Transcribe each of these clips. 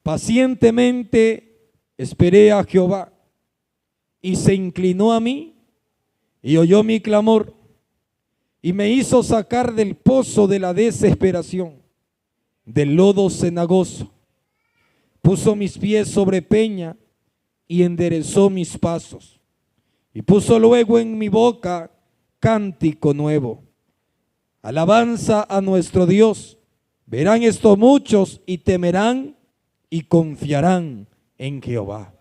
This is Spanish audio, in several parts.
Pacientemente esperé a Jehová y se inclinó a mí y oyó mi clamor y me hizo sacar del pozo de la desesperación, del lodo cenagoso. Puso mis pies sobre peña y enderezó mis pasos. Y puso luego en mi boca cántico nuevo. Alabanza a nuestro Dios. Verán esto muchos y temerán y confiarán en Jehová.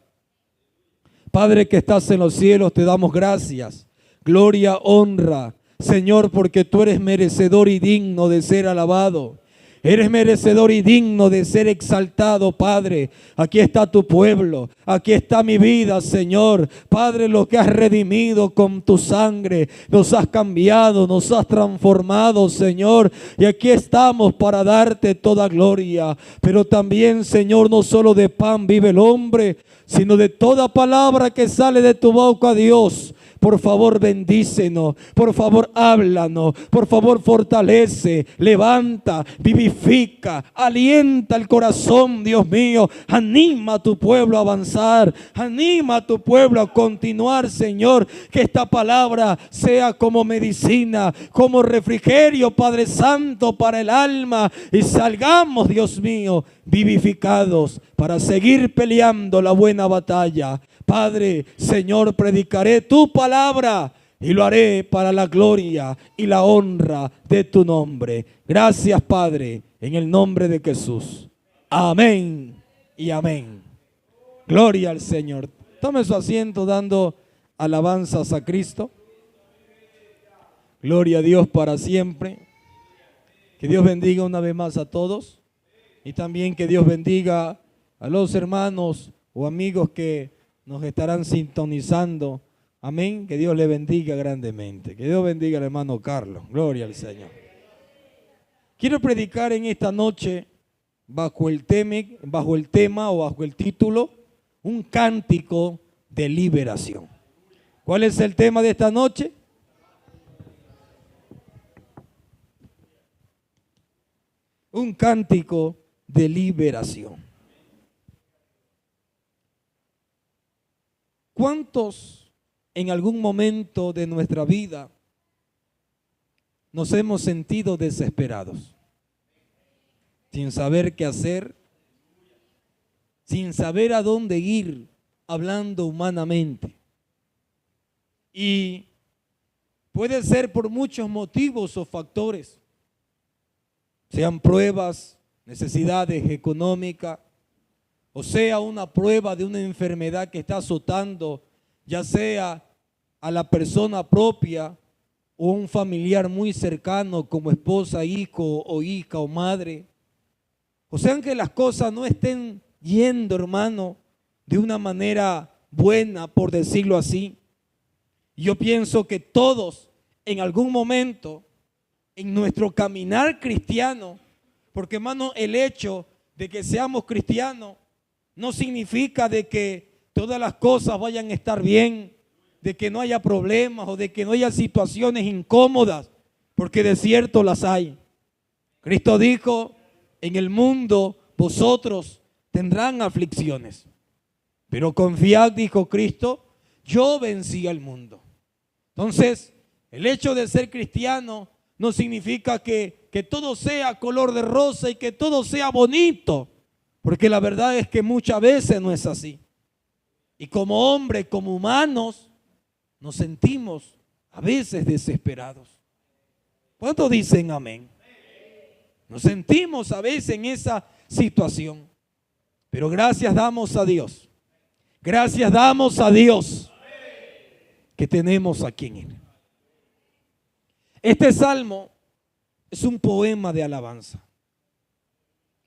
Padre que estás en los cielos, te damos gracias. Gloria, honra, Señor, porque tú eres merecedor y digno de ser alabado. Eres merecedor y digno de ser exaltado, Padre. Aquí está tu pueblo, aquí está mi vida, Señor. Padre, lo que has redimido con tu sangre, nos has cambiado, nos has transformado, Señor. Y aquí estamos para darte toda gloria. Pero también, Señor, no solo de pan vive el hombre, sino de toda palabra que sale de tu boca, Dios. Por favor, bendícenos, por favor, háblanos, por favor, fortalece, levanta, vivifica, alienta el corazón, Dios mío. Anima a tu pueblo a avanzar, anima a tu pueblo a continuar, Señor. Que esta palabra sea como medicina, como refrigerio, Padre Santo, para el alma. Y salgamos, Dios mío, vivificados para seguir peleando la buena batalla. Padre, Señor, predicaré tu palabra y lo haré para la gloria y la honra de tu nombre. Gracias, Padre, en el nombre de Jesús. Amén y amén. Gloria al Señor. Tome su asiento dando alabanzas a Cristo. Gloria a Dios para siempre. Que Dios bendiga una vez más a todos. Y también que Dios bendiga a los hermanos o amigos que nos estarán sintonizando. Amén. Que Dios le bendiga grandemente. Que Dios bendiga al hermano Carlos. Gloria al Señor. Quiero predicar en esta noche bajo el tema o bajo el título, un cántico de liberación. ¿Cuál es el tema de esta noche? Un cántico de liberación. ¿Cuántos en algún momento de nuestra vida nos hemos sentido desesperados? Sin saber qué hacer, sin saber a dónde ir, hablando humanamente. Y puede ser por muchos motivos o factores, sean pruebas, necesidades económicas, o sea una prueba de una enfermedad que está azotando, ya sea a la persona propia o un familiar muy cercano como esposa, hijo o hija o madre. O sea que las cosas no estén yendo, hermano, de una manera buena, por decirlo así. Yo pienso que todos en algún momento en nuestro caminar cristiano, porque hermano, el hecho de que seamos cristianos no significa de que todas las cosas vayan a estar bien, de que no haya problemas o de que no haya situaciones incómodas, porque de cierto las hay. Cristo dijo, en el mundo vosotros tendrán aflicciones, pero confiad, dijo Cristo, yo vencí al mundo. Entonces, el hecho de ser cristiano no significa que todo sea color de rosa y que todo sea bonito, porque la verdad es que muchas veces no es así. Y como hombres, como humanos, nos sentimos a veces desesperados. ¿Cuántos dicen amén? Nos sentimos a veces en esa situación. Pero gracias damos a Dios. Gracias damos a Dios que tenemos aquí en Él. Este salmo es un poema de alabanza.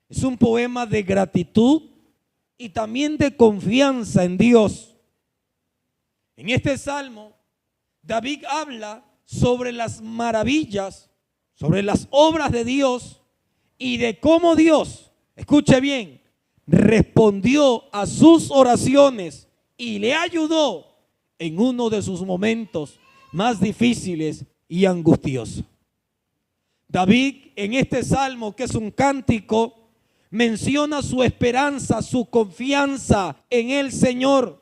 Es un poema de gratitud y también de confianza en Dios. En este salmo, David habla sobre las maravillas, sobre las obras de Dios y de cómo Dios, escuche bien, respondió a sus oraciones y le ayudó en uno de sus momentos más difíciles y angustiosos. David, en este salmo, que es un cántico, menciona su esperanza, su confianza en el Señor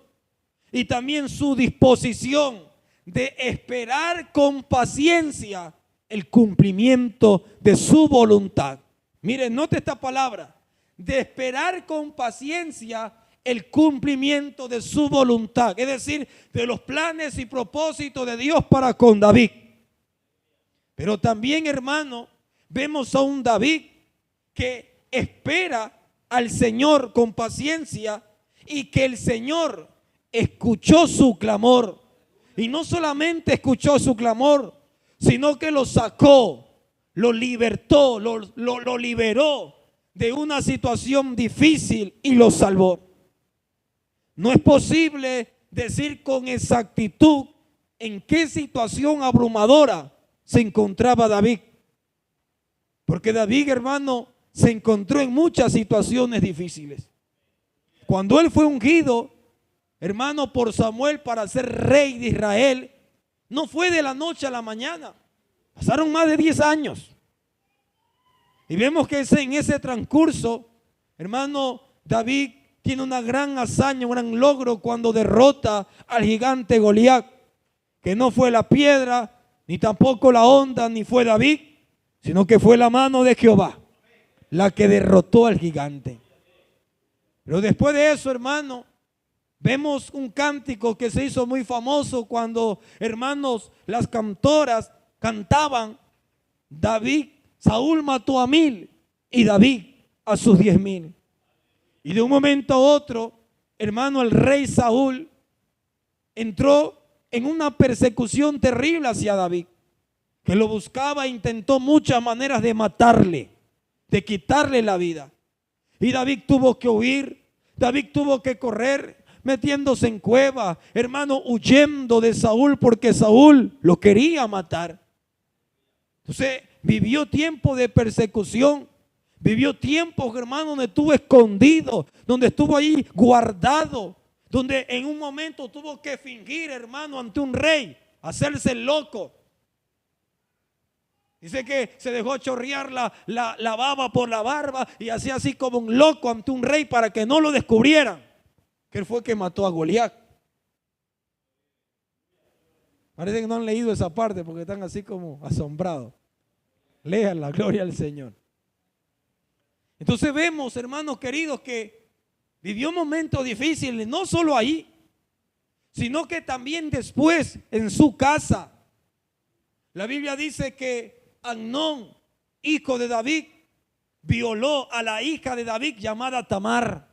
y también su disposición de esperar con paciencia el cumplimiento de su voluntad. Miren, note esta palabra, de esperar con paciencia el cumplimiento de su voluntad, es decir, de los planes y propósitos de Dios para con David. Pero también, hermano, vemos a un David que espera al Señor con paciencia y que el Señor escuchó su clamor. Y no solamente escuchó su clamor, sino que lo sacó, lo libertó, lo liberó de una situación difícil y lo salvó. No es posible decir con exactitud en qué situación abrumadora se encontraba David. Porque David, hermano, se encontró en muchas situaciones difíciles. Cuando él fue ungido, hermano, por Samuel para ser rey de Israel, no fue de la noche a la mañana. Pasaron más de 10 años. Y vemos que en ese transcurso, hermano, David tiene una gran hazaña, un gran logro cuando derrota al gigante Goliat, que no fue la piedra, ni tampoco la onda, ni fue David, sino que fue la mano de Jehová la que derrotó al gigante. Pero después de eso, hermano, vemos un cántico que se hizo muy famoso cuando, hermanos, las cantoras cantaban: David, Saúl mató a 1000 y David a sus 10,000. Y de un momento a otro, hermano, el rey Saúl entró en una persecución terrible hacia David, que lo buscaba e intentó muchas maneras de matarle, de quitarle la vida. Y David tuvo que huir, David tuvo que correr, metiéndose en cueva, hermano, huyendo de Saúl porque Saúl lo quería matar. Entonces vivió tiempo de persecución, vivió tiempos, hermano, donde estuvo escondido, donde estuvo ahí guardado, donde en un momento tuvo que fingir, hermano, ante un rey, hacerse el loco. Dice que se dejó chorrear la baba por la barba y hacía así como un loco ante un rey para que no lo descubrieran, que él fue el que mató a Goliat. Parece que no han leído esa parte porque están así como asombrados. Lean la gloria al Señor. Entonces vemos, hermanos queridos, que vivió momentos difíciles, no solo ahí, sino que también después en su casa. La Biblia dice que Amnón, hijo de David, violó a la hija de David llamada Tamar.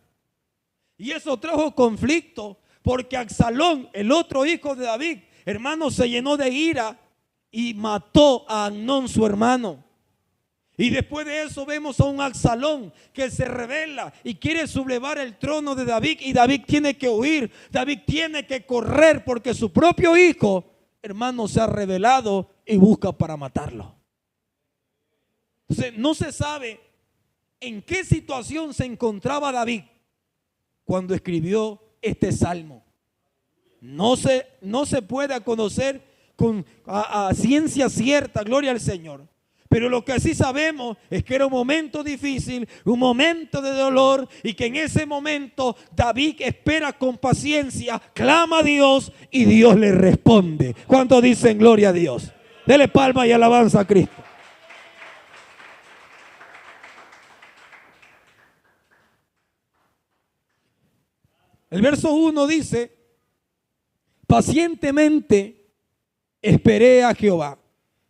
Y eso trajo conflicto porque Absalón, el otro hijo de David, hermano, se llenó de ira y mató a Amnón, su hermano. Y después de eso vemos a un Absalón que se rebela y quiere sublevar el trono de David, y David tiene que huir, David tiene que correr porque su propio hijo, hermano, se ha rebelado y busca para matarlo. Entonces no se sabe en qué situación se encontraba David cuando escribió este salmo. No se puede conocer a ciencia cierta, gloria al Señor. Pero lo que sí sabemos es que era un momento difícil, un momento de dolor, y que en ese momento David espera con paciencia, clama a Dios y Dios le responde. ¿Cuántos dicen gloria a Dios? Dele palma y alabanza a Cristo. El verso 1 dice: pacientemente esperé a Jehová.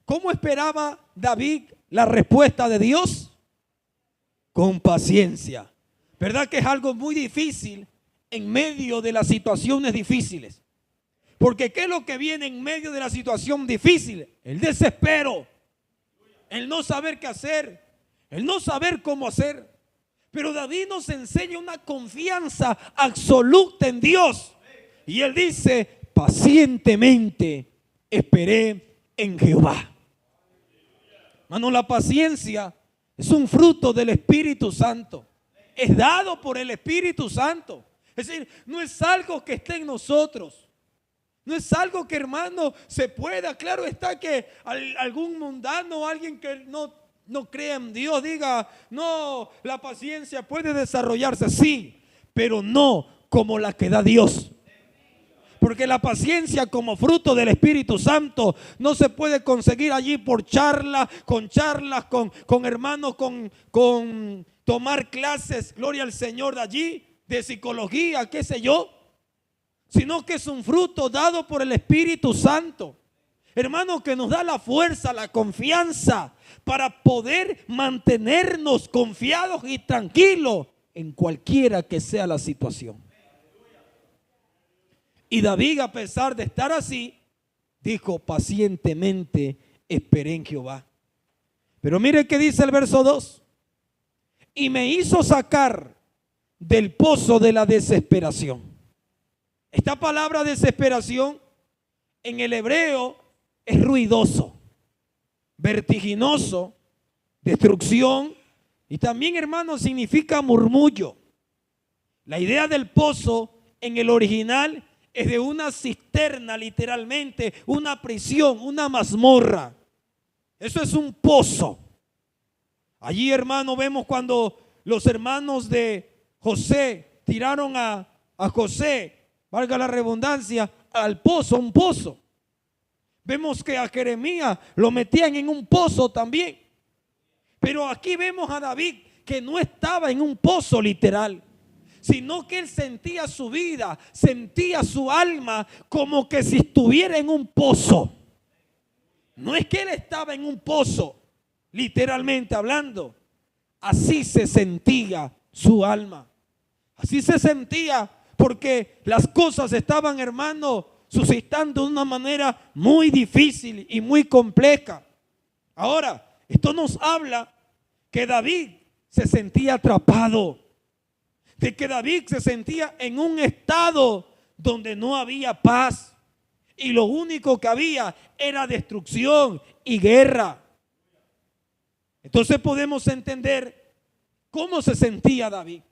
¿Cómo esperaba David la respuesta de Dios? Con paciencia. ¿Verdad que es algo muy difícil en medio de las situaciones difíciles? Porque ¿qué es lo que viene en medio de la situación difícil? El desespero, el no saber qué hacer, el no saber cómo hacer. Pero David nos enseña una confianza absoluta en Dios. Y él dice: pacientemente esperé en Jehová. Hermano, la paciencia es un fruto del Espíritu Santo. Es dado por el Espíritu Santo. Es decir, no es algo que esté en nosotros. No es algo que, hermano, se pueda. Claro está que algún mundano, alguien que no no crea en Dios, diga, no, la paciencia puede desarrollarse, sí, pero no como la que da Dios. Porque la paciencia como fruto del Espíritu Santo no se puede conseguir allí por charlas, con hermanos, con tomar clases, gloria al Señor, de allí, de psicología, qué sé yo, sino que es un fruto dado por el Espíritu Santo. Hermano, que nos da la fuerza, la confianza para poder mantenernos confiados y tranquilos en cualquiera que sea la situación. Y David, a pesar de estar así, dijo, pacientemente esperé en Jehová. Pero mire qué dice el verso 2. Y me hizo sacar del pozo de la desesperación. Esta palabra desesperación en el hebreo es ruidoso, vertiginoso, destrucción, y también, hermano, significa murmullo. La idea del pozo en el original es de una cisterna, literalmente, una prisión, una mazmorra. Eso es un pozo. Allí, hermano, vemos cuando los hermanos de José tiraron a José, valga la redundancia, al pozo, un pozo. Vemos que a Jeremías lo metían en un pozo también. Pero aquí vemos a David que no estaba en un pozo literal, sino que él sentía su vida, sentía su alma como que si estuviera en un pozo. No es que él estaba en un pozo, literalmente hablando. Así se sentía su alma. Así se sentía porque las cosas estaban, hermano, suscitando de una manera muy difícil y muy compleja. Ahora, esto nos habla que David se sentía atrapado, de que David se sentía en un estado donde no había paz y lo único que había era destrucción y guerra. Entonces podemos entender cómo se sentía David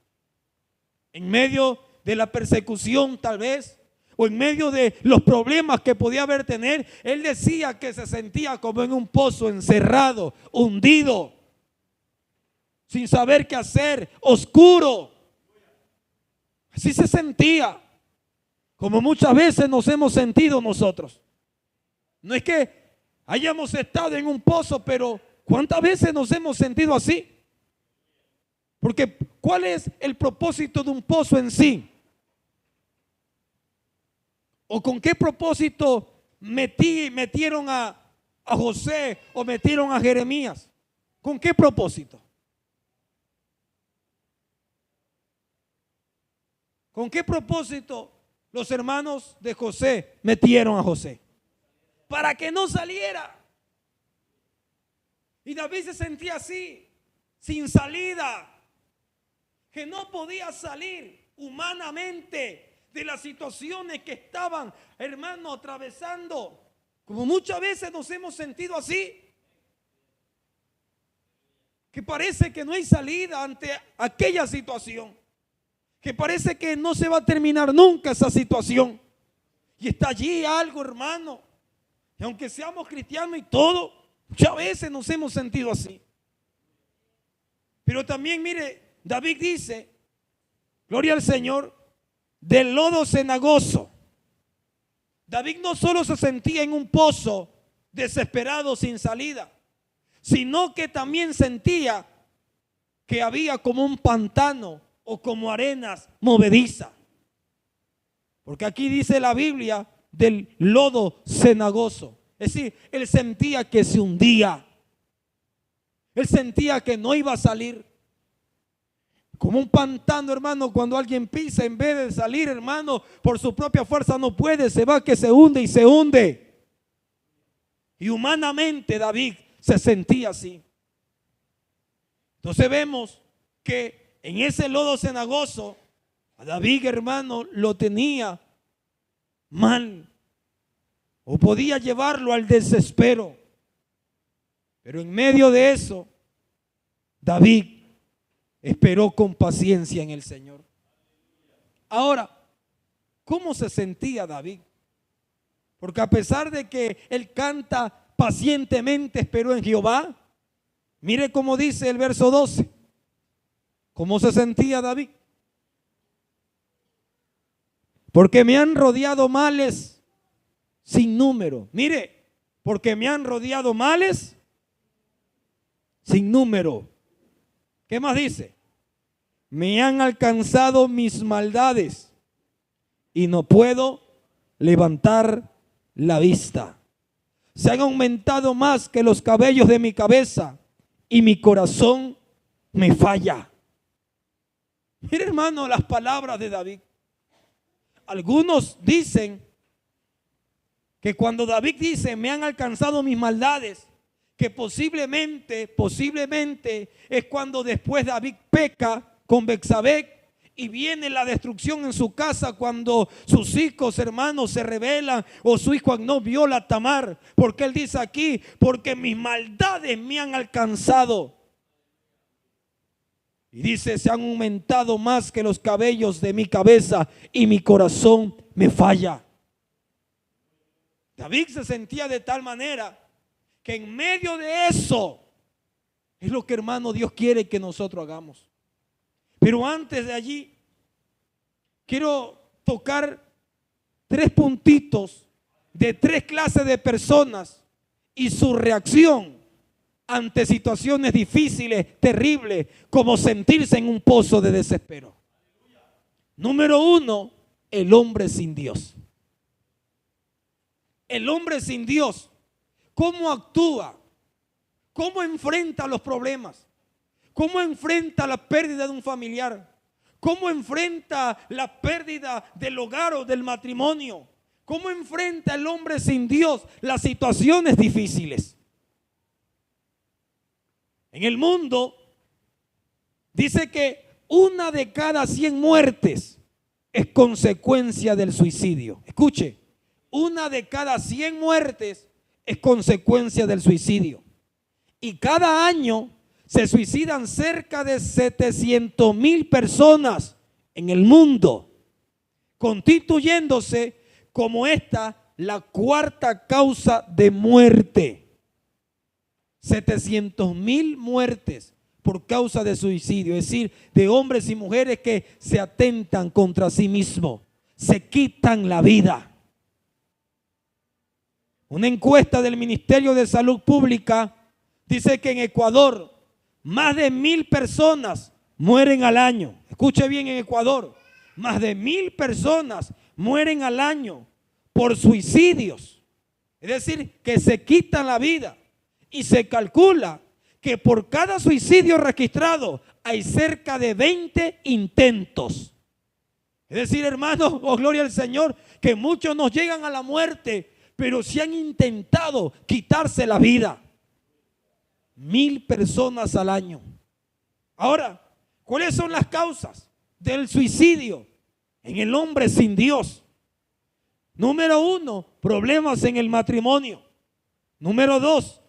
en medio de la persecución, tal vez, o en medio de los problemas que podía haber tener. Él decía que se sentía como en un pozo, encerrado, hundido, sin saber qué hacer, oscuro. Así se sentía, como muchas veces nos hemos sentido nosotros. No es que hayamos estado en un pozo, pero ¿cuántas veces nos hemos sentido así? Porque ¿cuál es el propósito de un pozo en sí? ¿O con qué propósito metieron a José o metieron a Jeremías? ¿Con qué propósito? ¿Con qué propósito los hermanos de José metieron a José? Para que no saliera. Y David se sentía así, sin salida, que no podía salir humanamente de las situaciones que estaban, hermano, atravesando. Como muchas veces nos hemos sentido así, que parece que no hay salida ante aquella situación, que parece que no se va a terminar nunca esa situación. Y está allí algo, hermano, y aunque seamos cristianos y todo, muchas veces nos hemos sentido así. Pero también, mire, David dice, gloria al Señor, del lodo cenagoso. David no solo se sentía en un pozo desesperado sin salida, sino que también sentía que había como un pantano o como arenas movedizas. Porque aquí dice la Biblia del lodo cenagoso. Es decir, él sentía que se hundía. Él sentía que no iba a salir. Como un pantano, hermano, cuando alguien pisa, en vez de salir, hermano, por su propia fuerza no puede, se va que se hunde y se hunde. Y humanamente David se sentía así. Entonces vemos que en ese lodo cenagoso, a David, hermano, lo tenía mal, o podía llevarlo al desespero. Pero en medio de eso, David esperó con paciencia en el Señor. Ahora, ¿cómo se sentía David? Porque a pesar de que él canta pacientemente esperó en Jehová, Mire cómo dice el verso 12. ¿Cómo se sentía David? Porque me han rodeado males sin número. Mire, porque me han rodeado males sin número. ¿Qué más dice? Me han alcanzado mis maldades y no puedo levantar la vista. Se han aumentado más que los cabellos de mi cabeza y mi corazón me falla. Mire, hermano, las palabras de David. Algunos dicen que cuando David dice me han alcanzado mis maldades, que posiblemente es cuando después David peca con Betsabé y viene la destrucción en su casa, cuando sus hijos, hermanos, se rebelan, o su hijo Amnón viola a Tamar, porque él dice aquí, porque mis maldades me han alcanzado. Y dice, se han aumentado más que los cabellos de mi cabeza y mi corazón me falla. David se sentía de tal manera que en medio de eso es lo que, hermano, Dios quiere que nosotros hagamos. Pero antes de allí, quiero tocar 3 puntitos de 3 clases de personas y su reacción ante situaciones difíciles, terribles, como sentirse en un pozo de desespero. Número 1, el hombre sin Dios. El hombre sin Dios, ¿cómo actúa? ¿Cómo enfrenta los problemas? ¿Cómo enfrenta la pérdida de un familiar? ¿Cómo enfrenta la pérdida del hogar o del matrimonio? ¿Cómo enfrenta el hombre sin Dios las situaciones difíciles? En el mundo dice que 1 de cada 100 muertes es consecuencia del suicidio. Escuche, 1 de cada 100 muertes es consecuencia del suicidio. Y cada año se suicidan cerca de 700,000 personas en el mundo, constituyéndose como esta la 4ª causa de muerte. 700,000 muertes por causa de suicidio, es decir, de hombres y mujeres que se atentan contra sí mismos, se quitan la vida. Una encuesta del Ministerio de Salud Pública dice que en Ecuador más de 1,000 personas mueren al año. Escuche bien, en Ecuador más de 1,000 personas mueren al año por suicidios. Es decir, que se quitan la vida. Y se calcula que por cada suicidio registrado hay cerca de 20 intentos. Es decir, hermanos, oh gloria al Señor, que muchos nos llegan a la muerte, pero si han intentado quitarse la vida. 1,000 personas al año. Ahora, ¿cuáles son las causas del suicidio en el hombre sin Dios? Número 1, problemas en el matrimonio. Número 2,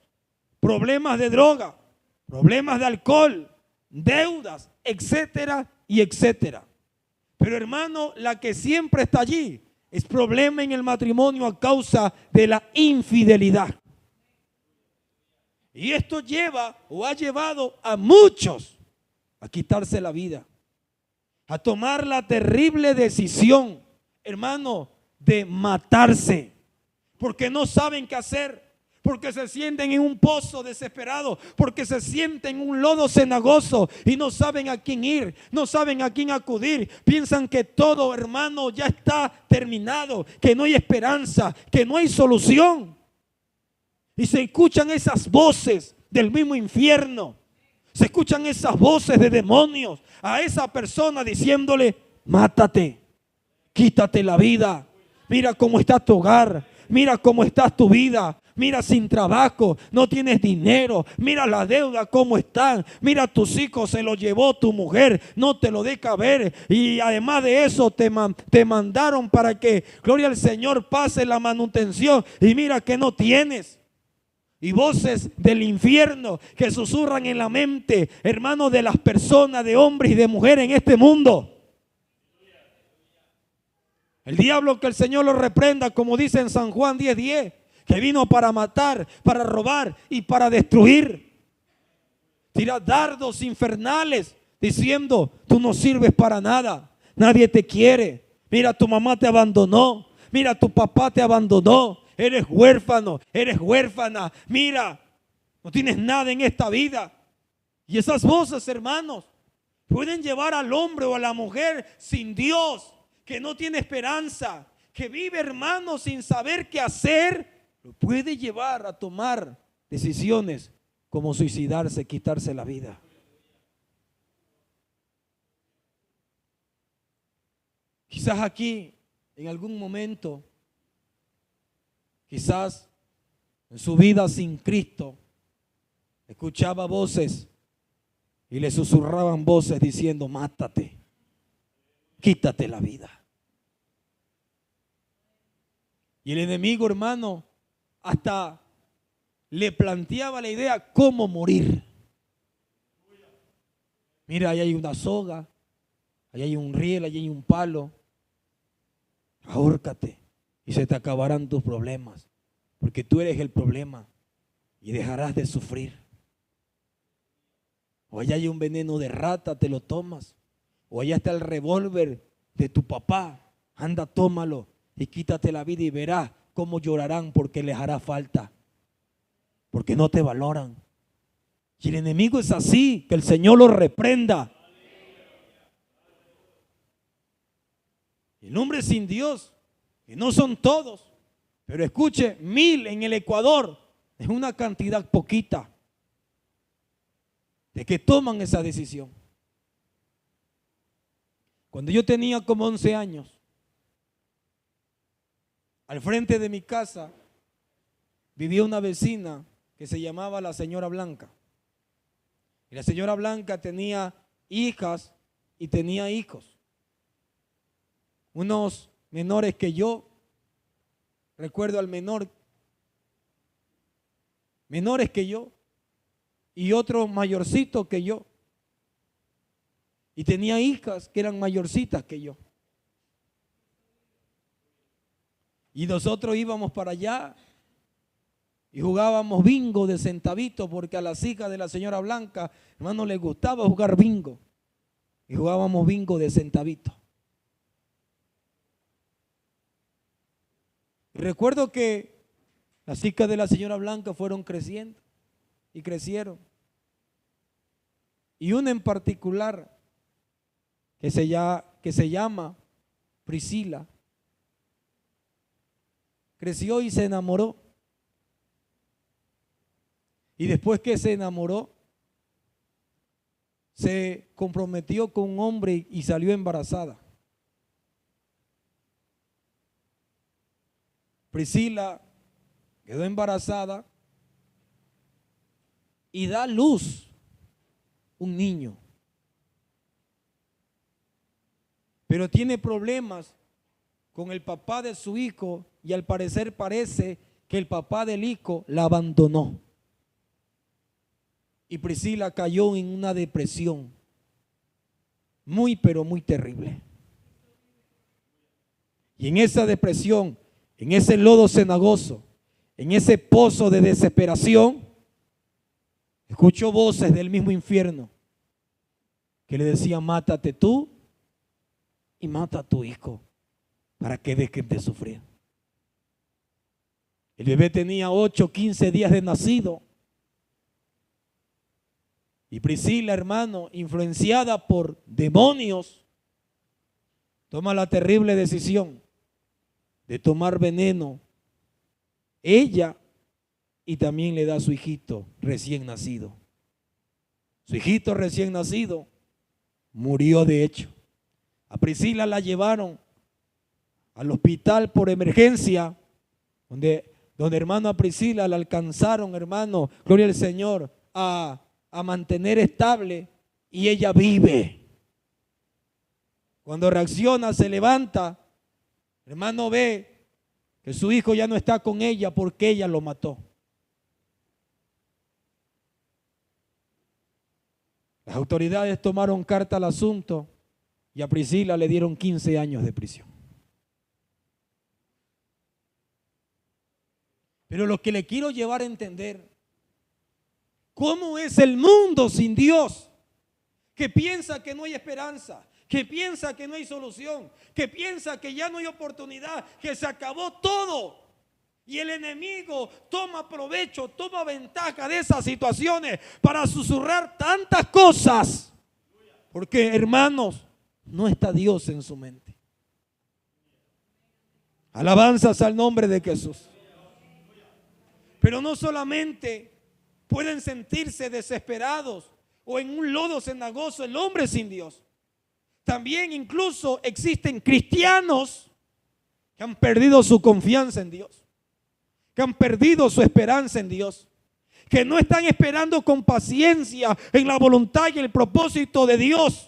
problemas de droga, problemas de alcohol, deudas, etcétera y etcétera. Pero hermano, la que siempre está allí es problema en el matrimonio a causa de la infidelidad. Y esto lleva o ha llevado a muchos a quitarse la vida, a tomar la terrible decisión, hermano, de matarse, porque no saben qué hacer. Porque se sienten en un pozo desesperado, porque se sienten en un lodo cenagoso y no saben a quién ir, no saben a quién acudir. Piensan que todo, hermano, ya está terminado, que no hay esperanza, que no hay solución. Y se escuchan esas voces del mismo infierno, se escuchan esas voces de demonios a esa persona diciéndole: mátate, quítate la vida, mira cómo está tu hogar, mira cómo está tu vida. Mira, sin trabajo, no tienes dinero. Mira la deuda cómo están. Mira, tus hijos se los llevó tu mujer, no te lo deja ver. Y además de eso te mandaron para que, gloria al Señor, pase la manutención. Y mira que no tienes. Y voces del infierno que susurran en la mente, hermano, de las personas, de hombres y de mujeres en este mundo. El diablo, que el Señor lo reprenda, como dice en San Juan 10:10. Que vino para matar, para robar y para destruir. tira dardos infernales diciendo: tú no sirves para nada, nadie te quiere, mira, tu mamá te abandonó, mira, tu papá te abandonó, eres huérfano, eres huérfana, mira, no tienes nada en esta vida. Y esas voces, hermanos, pueden llevar al hombre o a la mujer sin Dios, que no tiene esperanza, que vive, hermano, sin saber qué hacer, lo puede llevar a tomar decisiones como suicidarse, quitarse la vida. Quizás aquí, en algún momento, quizás en su vida sin Cristo, escuchaba voces y le susurraban voces diciendo: mátate, quítate la vida. Y el enemigo, hermano, hasta le planteaba la idea cómo morir. Mira, ahí hay una soga, ahí hay un riel, ahí hay un palo. Ahórcate y se te acabarán tus problemas, porque tú eres el problema y dejarás de sufrir. O allá hay un veneno de rata, te lo tomas. O allá está el revólver de tu papá, anda, tómalo y quítate la vida y verás cómo llorarán porque les hará falta, porque no te valoran. Y el enemigo es así, que el Señor lo reprenda. El hombre sin Dios, que no son todos, pero escuche, 1000 en el Ecuador es una cantidad poquita de que toman esa decisión. Cuando yo tenía como 11 años, al frente de mi casa vivía una vecina que se llamaba la señora Blanca. Y la señora Blanca tenía hijas y tenía hijos. Unos menores que yo, recuerdo al menores que yo, y otro mayorcito que yo. Y tenía hijas que eran mayorcitas que yo. Y nosotros íbamos para allá y jugábamos bingo de centavito, porque a las hijas de la señora Blanca, hermano, les gustaba jugar bingo. Y jugábamos bingo de centavito. Recuerdo que las hijas de la señora Blanca fueron creciendo y crecieron. Y una en particular que se llama Priscila, creció y se enamoró. Y después que se enamoró, se comprometió con un hombre y salió embarazada. Priscila quedó embarazada y da a luz un niño. Pero tiene problemas con el papá de su hijo y al parecer parece que el papá del hijo la abandonó. Y Priscila cayó en una depresión muy, pero muy terrible. Y en esa depresión, en ese lodo cenagoso, en ese pozo de desesperación, escuchó voces del mismo infierno que le decían: mátate tú y mata a tu hijo para que dejen de sufrir. El bebé tenía 8, 15 días de nacido. Y Priscila, hermano, influenciada por demonios, toma la terrible decisión de tomar veneno, ella, y también le da a su hijito recién nacido. Su hijito recién nacido murió de hecho. A Priscila la llevaron al hospital por emergencia, donde hermano, a Priscila la alcanzaron, hermano, gloria al Señor, a mantener estable, y ella vive. Cuando reacciona, se levanta, hermano, ve que su hijo ya no está con ella porque ella lo mató. Las autoridades tomaron carta al asunto y a Priscila le dieron 15 años de prisión. Pero lo que le quiero llevar a entender, ¿Cómo es el mundo sin Dios? Que piensa que no hay esperanza, que piensa que no hay solución, que piensa que ya no hay oportunidad, que se acabó todo. Y el enemigo toma provecho, toma ventaja de esas situaciones para susurrar tantas cosas. Porque, hermanos, no está Dios en su mente. Alabanzas al nombre de Jesús. Pero no solamente pueden sentirse desesperados o en un lodo cenagoso el hombre sin Dios. También incluso existen cristianos que han perdido su confianza en Dios, que han perdido su esperanza en Dios, que no están esperando con paciencia en la voluntad y el propósito de Dios.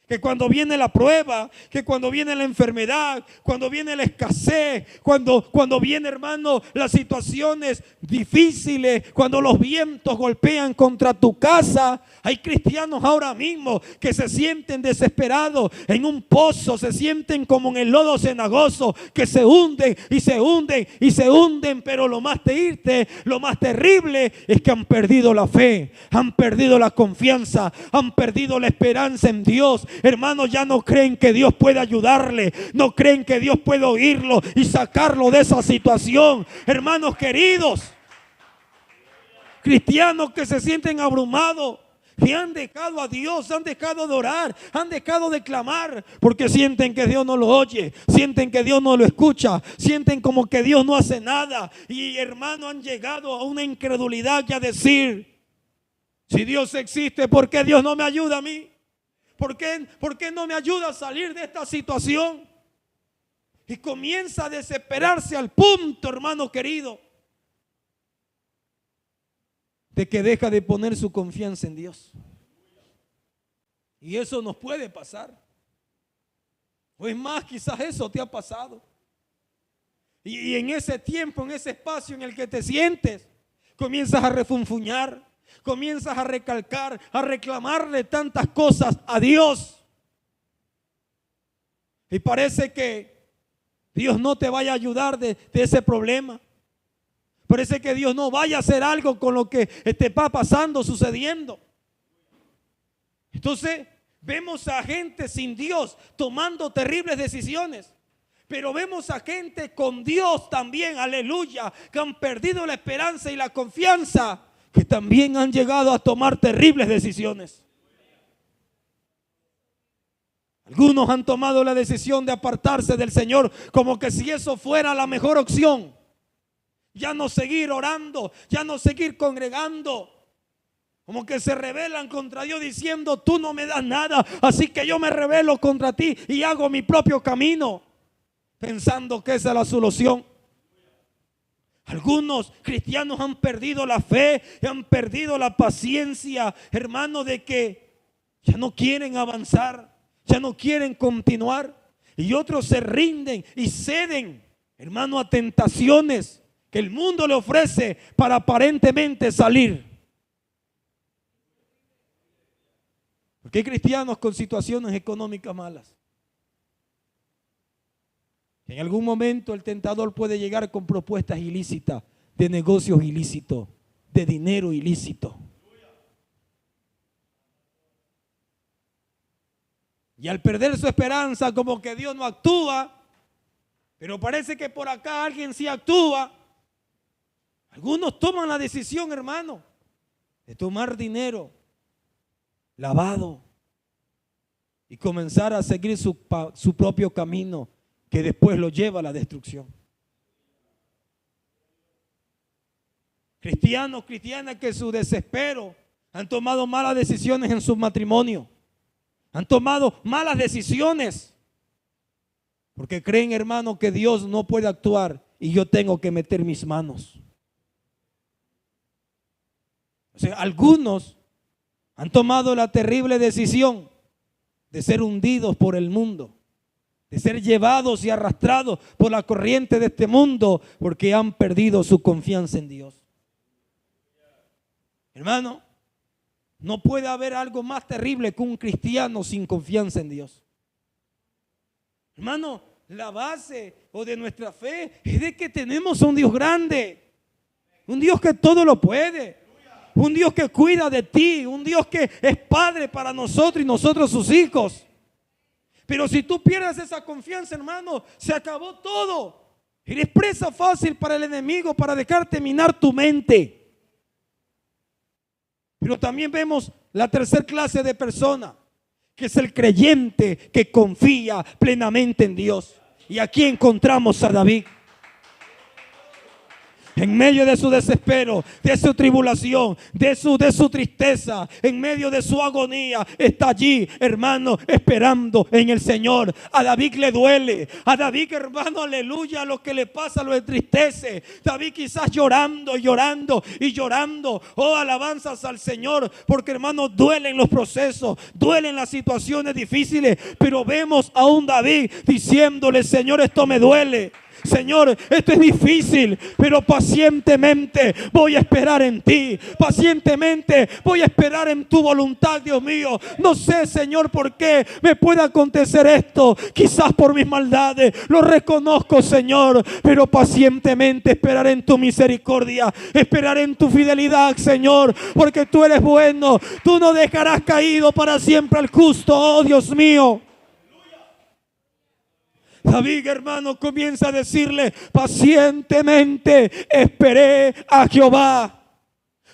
Que cuando viene la prueba, que cuando viene la enfermedad, cuando viene la escasez, cuando viene, hermano, las situaciones difíciles, cuando los vientos golpean contra tu casa, hay cristianos ahora mismo que se sienten desesperados en un pozo, se sienten como en el lodo cenagoso, que se hunden y se hunden y se hunden, pero lo más triste, lo más terrible es que han perdido la fe, han perdido la confianza, han perdido la esperanza en Dios. Hermanos, ya no creen que Dios puede ayudarle, no creen que Dios puede oírlo y sacarlo de esa situación. Hermanos queridos, cristianos que se sienten abrumados, que han dejado a Dios, han dejado de orar, han dejado de clamar, porque sienten que Dios no lo oye, sienten que Dios no lo escucha, sienten como que Dios no hace nada. Y, hermanos, han llegado a una incredulidad y a decir: si Dios existe, ¿por qué Dios no me ayuda a mí? ¿Por qué no me ayuda a salir de esta situación? Y comienza a desesperarse al punto, hermano querido, de que deja de poner su confianza en Dios. Y eso nos puede pasar. O es más, quizás eso te ha pasado. Y en ese tiempo, en ese espacio en el que te sientes, comienzas a refunfuñar, comienzas a recalcar, a reclamarle tantas cosas a Dios. Y parece que Dios no te vaya a ayudar de ese problema. Parece que Dios no vaya a hacer algo con lo que te va pasando, sucediendo. Entonces vemos a gente sin Dios tomando terribles decisiones. Pero vemos a gente con Dios también, aleluya, que han perdido la esperanza y la confianza, que también han llegado a tomar terribles decisiones. Algunos han tomado la decisión de apartarse del Señor, como que si eso fuera la mejor opción. Ya no seguir orando, ya no seguir congregando. Como que se rebelan contra Dios diciendo: tú no me das nada, así que yo me rebelo contra ti y hago mi propio camino, pensando que esa es la solución. Algunos cristianos han perdido la fe, han perdido la paciencia, hermano, de que ya no quieren avanzar, ya no quieren continuar. Y otros se rinden y ceden, hermano, a tentaciones que el mundo le ofrece para aparentemente salir. Porque hay cristianos con situaciones económicas malas. En algún momento el tentador puede llegar con propuestas ilícitas, de negocios ilícitos, de dinero ilícito. Y al perder su esperanza, como que Dios no actúa, pero parece que por acá alguien sí actúa. Algunos toman la decisión, hermano, de tomar dinero lavado y comenzar a seguir su propio camino, que después lo lleva a la destrucción. Cristianos, cristianas que su desespero han tomado malas decisiones en su matrimonio, han tomado malas decisiones porque creen, hermano, que Dios no puede actuar y yo tengo que meter mis manos. O sea, algunos han tomado la terrible decisión de ser hundidos por el mundo, de ser llevados y arrastrados por la corriente de este mundo, porque han perdido su confianza en Dios. Hermano, no puede haber algo más terrible que un cristiano sin confianza en Dios. Hermano, la base de nuestra fe es de que tenemos un Dios grande, un Dios que todo lo puede, Un Dios que cuida de ti, un Dios que es padre para nosotros y nosotros sus hijos. Pero si tú pierdes esa confianza, hermano, se acabó todo. Eres presa fácil para el enemigo, para dejarte minar tu mente. Pero también vemos la tercera clase de persona, que es el creyente que confía plenamente en Dios. Y aquí encontramos a David. En medio de su desespero, de su tribulación, de su tristeza, en medio de su agonía, está allí, hermano, esperando en el Señor. A David le duele. A David, hermano, aleluya, lo que le pasa lo entristece. David quizás llorando, llorando y llorando. Oh, alabanzas al Señor, porque, hermano, duelen los procesos, duelen las situaciones difíciles. Pero vemos a un David diciéndole: Señor, esto me duele. Señor, esto es difícil, pero pacientemente voy a esperar en ti. Pacientemente voy a esperar en tu voluntad, Dios mío. No sé, Señor, por qué me puede acontecer esto. Quizás por mis maldades, lo reconozco, Señor, pero pacientemente esperaré en tu misericordia. Esperaré en tu fidelidad, Señor, porque tú eres bueno. Tú no dejarás caído para siempre al justo, oh Dios mío. David, hermano, comienza a decirle: pacientemente esperé a Jehová.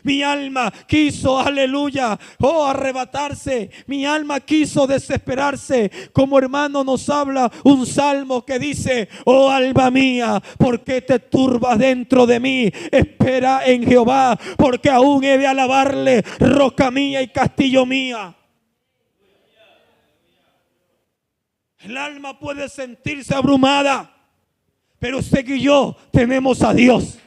Mi alma quiso, aleluya, oh, arrebatarse. Mi alma quiso desesperarse. Como, hermano, nos habla un salmo que dice: oh alma mía, ¿por qué te turbas dentro de mí? Espera en Jehová, porque aún he de alabarle, roca mía y castillo mía. El alma puede sentirse abrumada, pero usted y yo tenemos a Dios.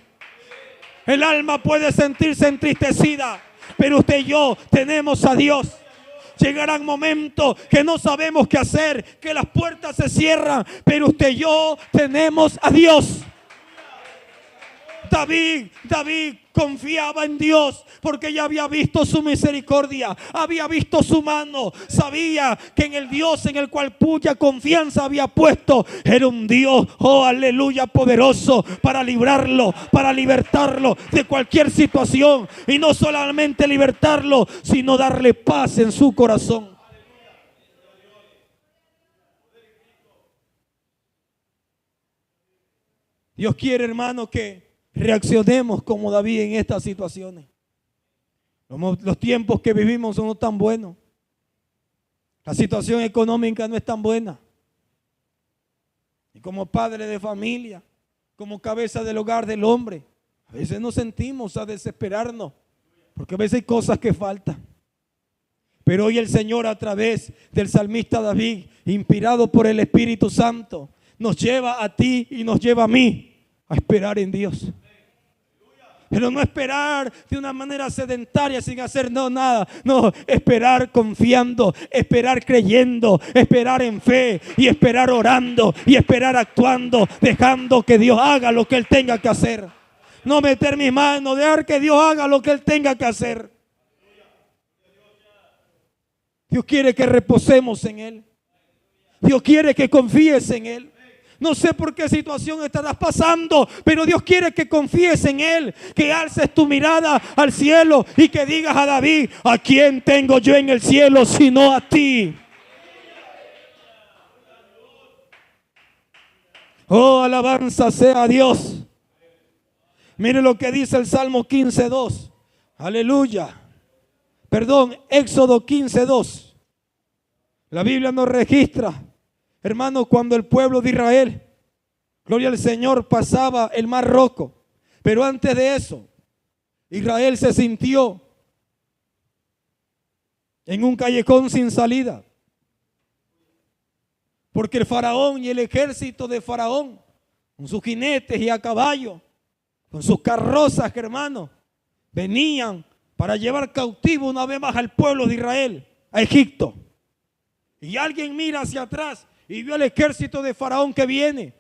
El alma puede sentirse entristecida, pero usted y yo tenemos a Dios. Llegarán momentos que no sabemos qué hacer, que las puertas se cierran, pero usted y yo tenemos a Dios. David confiaba en Dios porque ya había visto su misericordia, había visto su mano, sabía que en el Dios en el cual cuya confianza había puesto era un Dios, oh aleluya, poderoso para librarlo, para libertarlo de cualquier situación, y no solamente libertarlo, sino darle paz en su corazón. Dios quiere, hermano, que reaccionemos como David en estas situaciones. Los tiempos que vivimos no son tan buenos. La situación económica no es tan buena. Y como padre de familia, como cabeza del hogar del hombre, a veces nos sentimos a desesperarnos, porque a veces hay cosas que faltan. Pero hoy el Señor, a través del salmista David, inspirado por el Espíritu Santo, nos lleva a ti y nos lleva a mí a esperar en Dios. Pero no esperar de una manera sedentaria sin hacer nada. No, esperar confiando, esperar creyendo, esperar en fe y esperar orando y esperar actuando, dejando que Dios haga lo que Él tenga que hacer. No meter mis manos, dejar que Dios haga lo que Él tenga que hacer. Dios quiere que reposemos en Él. Dios quiere que confíes en Él. No sé por qué situación estarás pasando, pero Dios quiere que confíes en Él, que alces tu mirada al cielo y que digas a David: ¿a quién tengo yo en el cielo sino a ti? Oh, alabanza sea a Dios. Mire lo que dice el Salmo 15:2. Aleluya. Perdón, Éxodo 15:2. La Biblia nos registra, hermanos, cuando el pueblo de Israel, gloria al Señor, pasaba el Mar Rojo. Pero antes de eso, Israel se sintió en un callejón sin salida. Porque el faraón y el ejército de faraón, con sus jinetes y a caballo, con sus carrozas, hermanos, venían para llevar cautivo una vez más al pueblo de Israel a Egipto. Y alguien mira hacia atrás y vio al ejército de faraón que viene.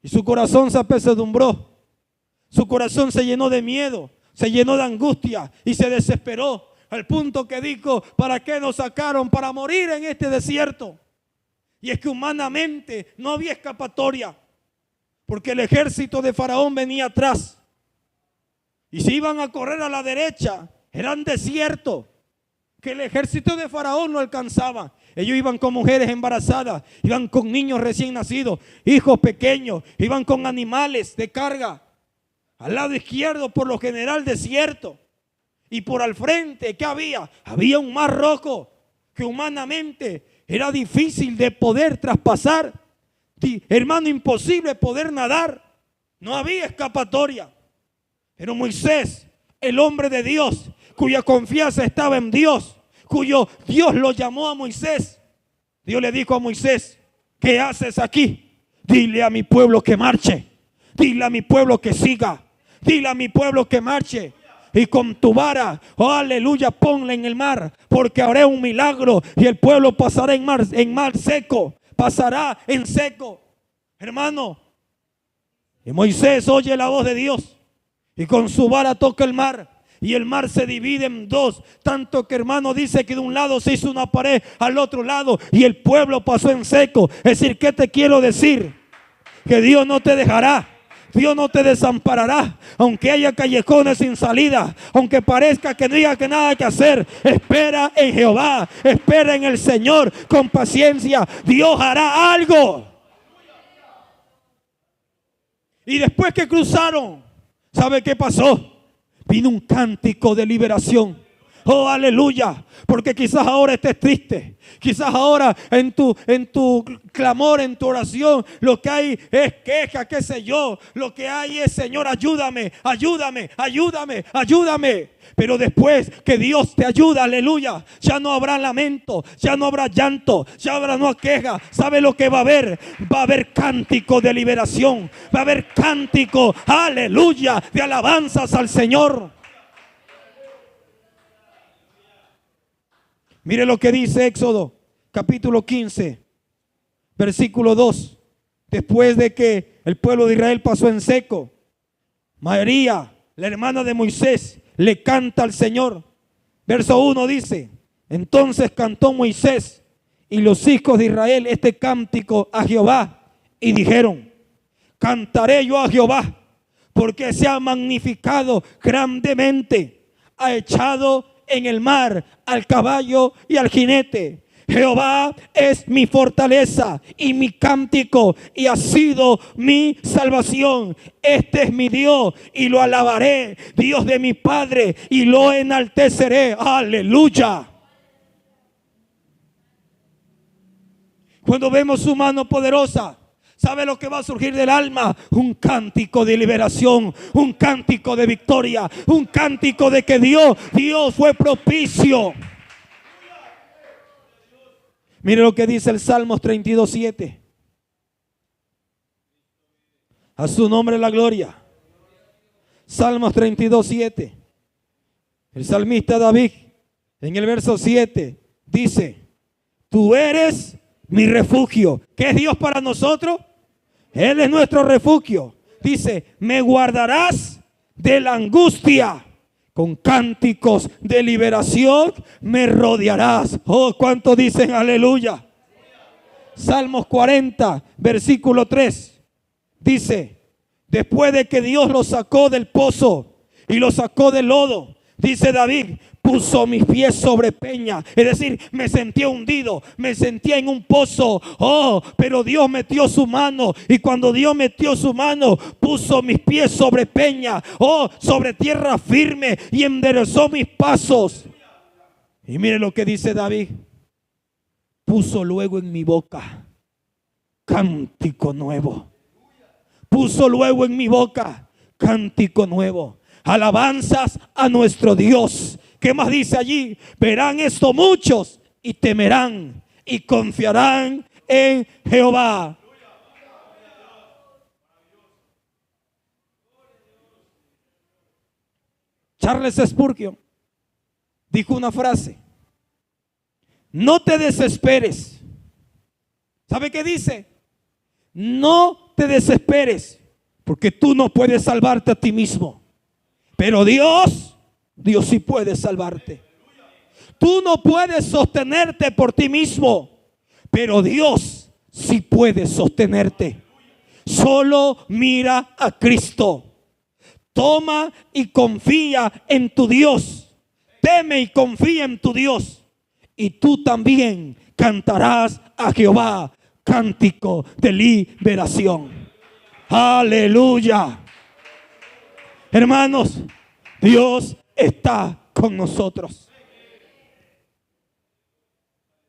Y su corazón se apesadumbró. Su corazón se llenó de miedo, se llenó de angustia y se desesperó. Al punto que dijo: ¿para qué nos sacaron? Para morir en este desierto. Y es que humanamente no había escapatoria, porque el ejército de faraón venía atrás. Y si iban a correr a la derecha, eran desiertos que el ejército de Faraón no alcanzaba. Ellos iban con mujeres embarazadas, iban con niños recién nacidos, hijos pequeños, iban con animales de carga. Al lado izquierdo, por lo general, desierto. Y por al frente, ¿qué había? Había un mar rojo que humanamente era difícil de poder traspasar. Hermano, imposible poder nadar. No había escapatoria. Pero Moisés, el hombre de Dios, cuya confianza estaba en Dios, cuyo Dios lo llamó a Moisés. Dios le dijo a Moisés: ¿qué haces aquí? Dile a mi pueblo que marche. Dile a mi pueblo que siga. Dile a mi pueblo que marche. Y con tu vara, oh aleluya, ponla en el mar, porque haré un milagro y el pueblo pasará en mar seco. Pasará en seco. Hermano, y Moisés oye la voz de Dios y con su vara toca el mar. Y el mar se divide en dos, tanto que, hermano, dice que de un lado se hizo una pared, al otro lado, y el pueblo pasó en seco. Es decir, ¿qué te quiero decir? Que Dios no te dejará. Dios no te desamparará, aunque haya callejones sin salida, aunque parezca que no haya nada que hacer. Espera en Jehová, espera en el Señor con paciencia. Dios hará algo. Y después que cruzaron, ¿sabe qué pasó? Vino un cántico de liberación. Oh, aleluya. Porque quizás ahora estés triste. Quizás ahora en tu clamor, en tu oración, lo que hay es queja, qué sé yo. Lo que hay es: Señor, ayúdame, ayúdame, ayúdame, ayúdame. Pero después que Dios te ayuda, aleluya, ya no habrá lamento, ya no habrá llanto, ya habrá no queja. ¿Sabe lo que va a haber? Va a haber cántico de liberación. Va a haber cántico, aleluya, de alabanzas al Señor. Mire lo que dice Éxodo capítulo 15, versículo 2. Después de que el pueblo de Israel pasó en seco, María, la hermana de Moisés, le canta al Señor. Verso 1 dice: entonces cantó Moisés y los hijos de Israel este cántico a Jehová, y dijeron: cantaré yo a Jehová, porque se ha magnificado grandemente, ha echado en el mar al caballo y al jinete. Jehová es mi fortaleza y mi cántico, y ha sido mi salvación. Este es mi Dios y lo alabaré, Dios de mi Padre, y lo enalteceré. Aleluya. Cuando vemos su mano poderosa, ¿sabe lo que va a surgir del alma? Un cántico de liberación, un cántico de victoria, un cántico de que Dios fue propicio. Mire lo que dice el Salmos 32:7. A su nombre la gloria. Salmos 32:7. El salmista David, en el verso 7, dice: tú eres mi refugio. ¿Qué es Dios para nosotros? Él es nuestro refugio. Dice: me guardarás de la angustia, con cánticos de liberación me rodearás. Oh, ¿cuántos dicen aleluya? Salmos 40, versículo 3, dice: después de que Dios lo sacó del pozo y lo sacó del lodo, dice David, puso mis pies sobre peña. Es decir, me sentía hundido, me sentía en un pozo. Oh, pero Dios metió su mano, y cuando Dios metió su mano, puso mis pies sobre peña, oh, sobre tierra firme, y enderezó mis pasos. Y mire lo que dice David: puso luego en mi boca cántico nuevo. Puso luego en mi boca cántico nuevo. Alabanzas a nuestro Dios. ¿Qué más dice allí? Verán esto muchos y temerán y confiarán en Jehová. Charles Spurgeon dijo una frase: no te desesperes. ¿Sabe qué dice? No te desesperes, porque tú no puedes salvarte a ti mismo, pero Dios sí puede salvarte. Tú no puedes sostenerte por ti mismo, pero Dios sí puede sostenerte. Solo mira a Cristo. Toma y confía en tu Dios. Teme y confía en tu Dios. Y tú también cantarás a Jehová cántico de liberación. Aleluya. Hermanos, Dios está con nosotros.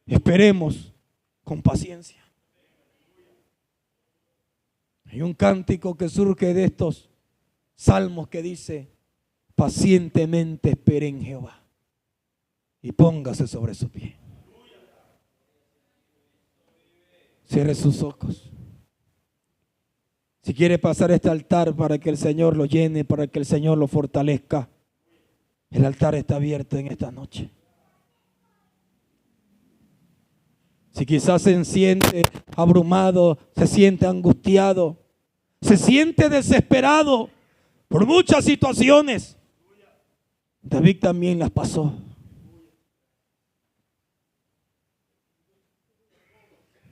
Esperemos con paciencia. Hay un cántico que surge de estos salmos que dice: pacientemente espere en Jehová y póngase sobre su pie. Cierre sus ojos. Si quiere pasar este altar para que el Señor lo llene, para que el Señor lo fortalezca, el altar está abierto en esta noche. Si quizás se siente abrumado, se siente angustiado, se siente desesperado por muchas situaciones, David también las pasó.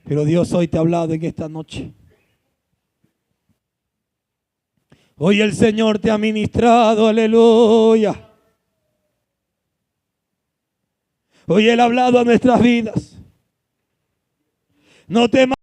Pero Dios hoy te ha hablado en esta noche. Hoy el Señor te ha ministrado, aleluya. Hoy Él ha hablado a nuestras vidas. No temas.